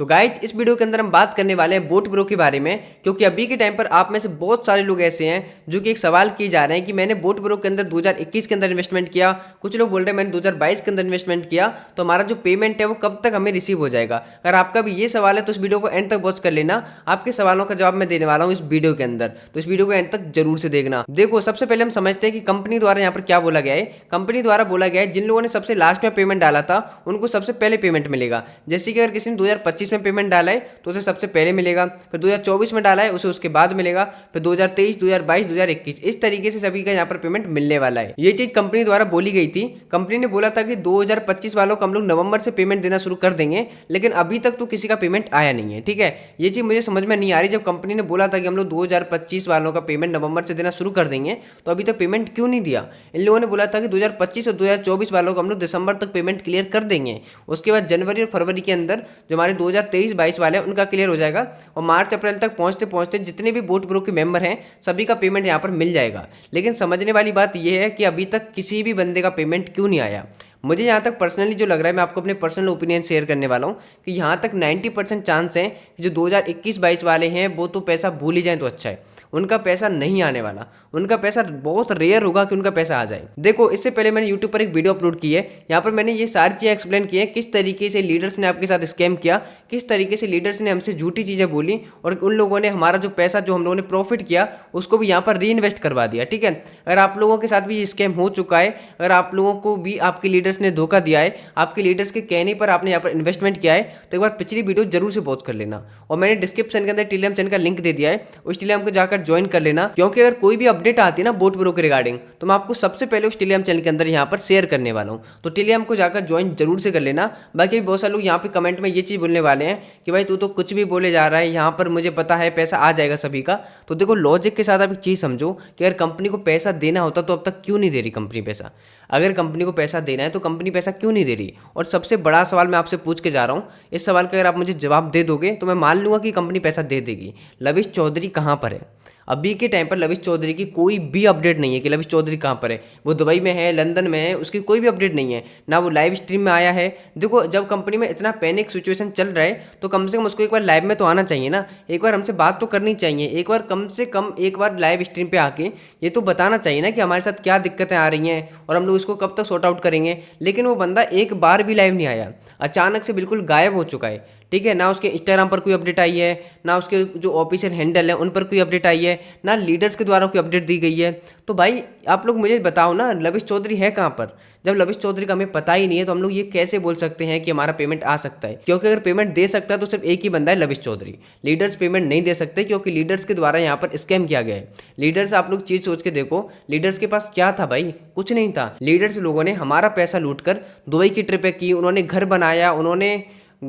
So guys इस video के अंदर हम बात करने वाले हैं बोट ब्रो के बारे में, क्योंकि अभी के टाइम पर आप में से बहुत सारे लोग ऐसे हैं जो कि एक सवाल किए जा रहे हैं कि मैंने बोट ब्रो के अंदर 2021 के अंदर इन्वेस्टमेंट किया, कुछ लोग बोल रहे हैं मैंने 2022 के अंदर इन्वेस्टमेंट किया, तो हमारा जो पेमेंट है वो कब तक हमें रिसीव हो जाएगा। अगर आपका भी ये सवाल है तो इस वीडियो को एंड तक वॉच कर लेना, आपके सवालों का जवाब मैं देने वाला हूँ इस वीडियो के अंदर, तो इस वीडियो को एंड तक जरूर से देखना। देखो सबसे पहले हम समझते हैं कि कंपनी द्वारा यहाँ पर क्या बोला गया है। कंपनी द्वारा बोला गया है जिन लोगों ने सबसे लास्ट में पेमेंट डाला था उनको सबसे पहले पेमेंट मिलेगा। जैसे कि अगर किसी ने 2025 में पेमेंट डाला है तो उसे सबसे पहले मिलेगा, फिर 2024 में डाला है उसे उसके बाद मिलेगा, फिर 2023, 2022, 2021 इस तरीके से सभी का यहाँ पर पेमेंट मिलने वाला है। ये चीज कंपनी द्वारा बोली गई थी। कंपनी ने बोला था कि 2025 वालों को हम लोग नवंबर से पेमेंट देना शुरू कर देंगे, लेकिन अभी तक तो किसी का पेमेंट आया नहीं है। ठीक है, ये चीज मुझे समझ में नहीं आ रही। जब कंपनी ने बोला था कि हम लोग 2025 वालों का पेमेंट नवंबर से देना शुरू कर देंगे, तो अभी तक पेमेंट क्यों नहीं दिया। इन लोगों ने बोला था कि 2025 और 2024 वालों को हम लोग दिसंबर तक पेमेंट क्लियर कर देंगे, उसके बाद जनवरी और फरवरी के अंदर जो हमारे 2023-22 वाले हैं उनका क्लियर हो जाएगा, और मार्च अप्रैल तक पहुंचते पहुंचते जितने भी बोट ब्रो के मेंबर हैं सभी का पेमेंट यहां पर मिल जाएगा। लेकिन समझने वाली बात यह है कि अभी तक किसी भी बंदे का पेमेंट क्यों नहीं आया। मुझे यहाँ तक पर्सनली जो लग रहा है, मैं आपको अपने पर्सनल ओपिनियन शेयर करने वाला हूँ कि यहाँ तक 90% चांस है कि जो 2021-22 वाले हैं वो तो पैसा भूल ही जाए तो अच्छा है, उनका पैसा नहीं आने वाला। उनका पैसा बहुत रेयर होगा कि उनका पैसा आ जाए। देखो इससे पहले मैंने यूट्यूब पर एक वीडियो अपलोड की है, यहाँ पर मैंने ये सारी चीज़ें एक्सप्लेन की है किस तरीके से लीडर्स ने आपके साथ स्कैम किया, किस तरीके से लीडर्स ने हमसे झूठी चीज़ें बोली, और उन लोगों ने हमारा जो पैसा जो हम लोगों ने प्रॉफिट किया उसको भी यहाँ पर री इन्वेस्ट करवा दिया। ठीक है, अगर आप लोगों के साथ भी ये स्कैम हो चुका है, अगर आप लोगों को भी आपके लीडर्स ने धोखा दिया है, आपके लीडर्स के कहने पर आपने यहाँ पर इन्वेस्टमेंट किया है, तो एक बार पिछली वीडियो जरूर से वॉच कर लेना। और मैंने डिस्क्रिप्शन के अंदर टेलीग्राम चैनल का लिंक दे दिया है, उस टेलीग्राम को जाकर ज्वाइन कर लेना, क्योंकि अगर कोई भी अपडेट आती है ना बोट ब्रो के रिगार्डिंग तो मैं आपको सबसे पहले उस टेलीग्राम चैनल के अंदर यहाँ पर शेयर करने वाला हूँ। तो टेलीग्राम को जाकर ज्वाइन जरूर से कर लेना। बाकी बहुत सारे लोग यहाँ पे कमेंट में ये चीज़ बोलने वाले हैं कि भाई तू तो कुछ भी बोले जा रहा है, यहाँ पर मुझे पता है पैसा आ जाएगा सभी का। तो देखो लॉजिक के साथ आप एक चीज़ समझो कि अगर कंपनी को पैसा देना होता तो अब तक क्यों नहीं दे रही कंपनी पैसा। अगर कंपनी को पैसा देना है तो कंपनी पैसा क्यों नहीं दे रही। और सबसे बड़ा सवाल मैं आपसे पूछ के जा रहा हूँ, इस सवाल का अगर आप मुझे जवाब दे दोगे तो मैं मान लूंगा कि कंपनी पैसा दे देगी। लविश चौधरी कहाँ पर है? अभी के टाइम पर लविश चौधरी की कोई भी अपडेट नहीं है कि लविश चौधरी कहाँ पर है। वो दुबई में है, लंदन में है, उसकी कोई भी अपडेट नहीं है, ना वो लाइव स्ट्रीम में आया है। देखो जब कंपनी में इतना पैनिक सिचुएशन चल रहा है तो कम से कम उसको एक बार लाइव में तो आना चाहिए ना, एक बार हमसे बात तो करनी चाहिए, एक बार कम से कम एक बार लाइव स्ट्रीम पे आके ये तो बताना चाहिए ना कि हमारे साथ क्या दिक्कतें आ रही हैं और हम लोग इसको कब तक सॉर्ट आउट करेंगे। लेकिन वो बंदा एक बार भी लाइव नहीं आया, अचानक से बिल्कुल गायब हो चुका है। ठीक है, ना उसके इंस्टाग्राम पर कोई अपडेट आई है, ना उसके जो ऑफिशियल हैंडल है उन पर कोई अपडेट आई है, ना लीडर्स के द्वारा कोई अपडेट दी गई है। तो भाई आप लोग मुझे बताओ ना लविश चौधरी है कहाँ पर। जब लविश चौधरी का हमें पता ही नहीं है तो हम लोग ये कैसे बोल सकते हैं कि हमारा पेमेंट आ सकता है। क्योंकि अगर पेमेंट दे सकता है तो सिर्फ एक ही बंदा है, लविश चौधरी। लीडर्स पेमेंट नहीं दे सकते क्योंकि लीडर्स के द्वारा यहाँ पर स्कैम किया गया है। लीडर्स आप लोग चीज सोच के देखो, लीडर्स के पास क्या था भाई? कुछ नहीं था। लीडर्स लोगों ने हमारा पैसा लूट कर दुबई की ट्रिपें की, उन्होंने घर बनाया, उन्होंने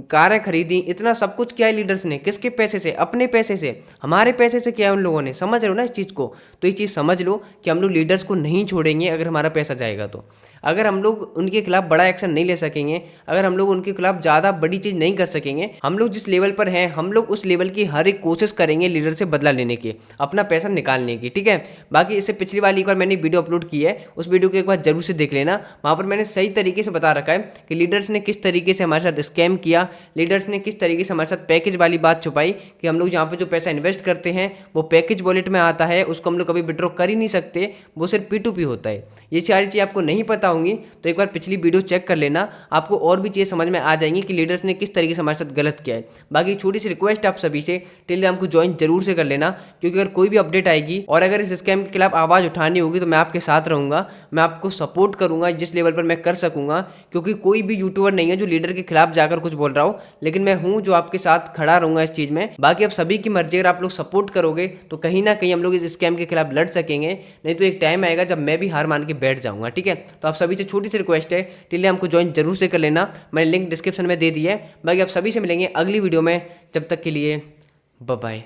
कारें खरीदी, इतना सब कुछ किया है लीडर्स ने। किसके पैसे से? अपने पैसे से, हमारे पैसे से किया है उन लोगों ने। समझ रहे हो ना इस चीज़ को? तो ये चीज़ समझ लो कि हम लोग लीडर्स को नहीं छोड़ेंगे अगर हमारा पैसा जाएगा तो। अगर हम लोग उनके खिलाफ बड़ा एक्शन नहीं ले सकेंगे, अगर हम लोग उनके खिलाफ ज़्यादा बड़ी चीज़ नहीं कर सकेंगे, हम लोग जिस लेवल पर हैं हम लोग उस लेवल की हर एक कोशिश करेंगे लीडर से बदला लेने की, अपना पैसा निकालने की। ठीक है, बाकी इससे पिछली वाली एक बार मैंने वीडियो अपलोड की है, उस वीडियो को एक बार जरूर से देख लेना। वहाँ पर मैंने सही तरीके से बता रखा है कि लीडर्स ने किस तरीके से हमारे साथ स्कैम किया, लीडर्स ने किस तरीके से हमारे साथ पैकेज वाली बात छुपाई कि हम लोग जहाँ पे जो पैसा इन्वेस्ट करते हैं वो पैकेज वॉलेट में आता है, उसको हम लोग कभी विड्रॉ कर ही नहीं सकते, वो सिर्फ P2P होता है। ये सारी चीज़ आपको नहीं पता होंगी तो एक बार पिछली वीडियो चेक कर लेना, आपको और भी चीज़ें समझ में आ जाएंगी कि लीडर्स ने किस तरीके से हमारे साथ गलत किया है। बाकी छोटी सी रिक्वेस्ट आप सभी से, टेलीग्राम को ज्वाइन जरूर से कर लेना, क्योंकि अगर कोई भी अपडेट आएगी और अगर इस स्कैम के खिलाफ आवाज़ उठानी होगी तो मैं आपके साथ रहूँगा, मैं आपको सपोर्ट करूँगा जिस लेवल पर मैं कर सकूँगा। क्योंकि कोई भी यूट्यूबर नहीं है जो लीडर के खिलाफ जाकर कुछ बोल रहा हो, लेकिन मैं हूँ जो आपके साथ खड़ा रहूँगा इस चीज़ में। बाकी अब सभी की मर्जी, अगर आप लोग सपोर्ट करोगे तो कहीं ना कहीं हम लोग इस स्कैम के खिलाफ लड़ सकेंगे, नहीं तो एक टाइम आएगा जब मैं भी हार मान के बैठ जाऊँगा। ठीक है, तो आप सभी से छोटी सी रिक्वेस्ट है, टेलीग्राम को ज्वाइन जरूर से कर लेना, मैंने लिंक डिस्क्रिप्शन में दे दी है। बाकी आप सभी से मिलेंगे अगली वीडियो में, जब तक के लिए बाय बाय।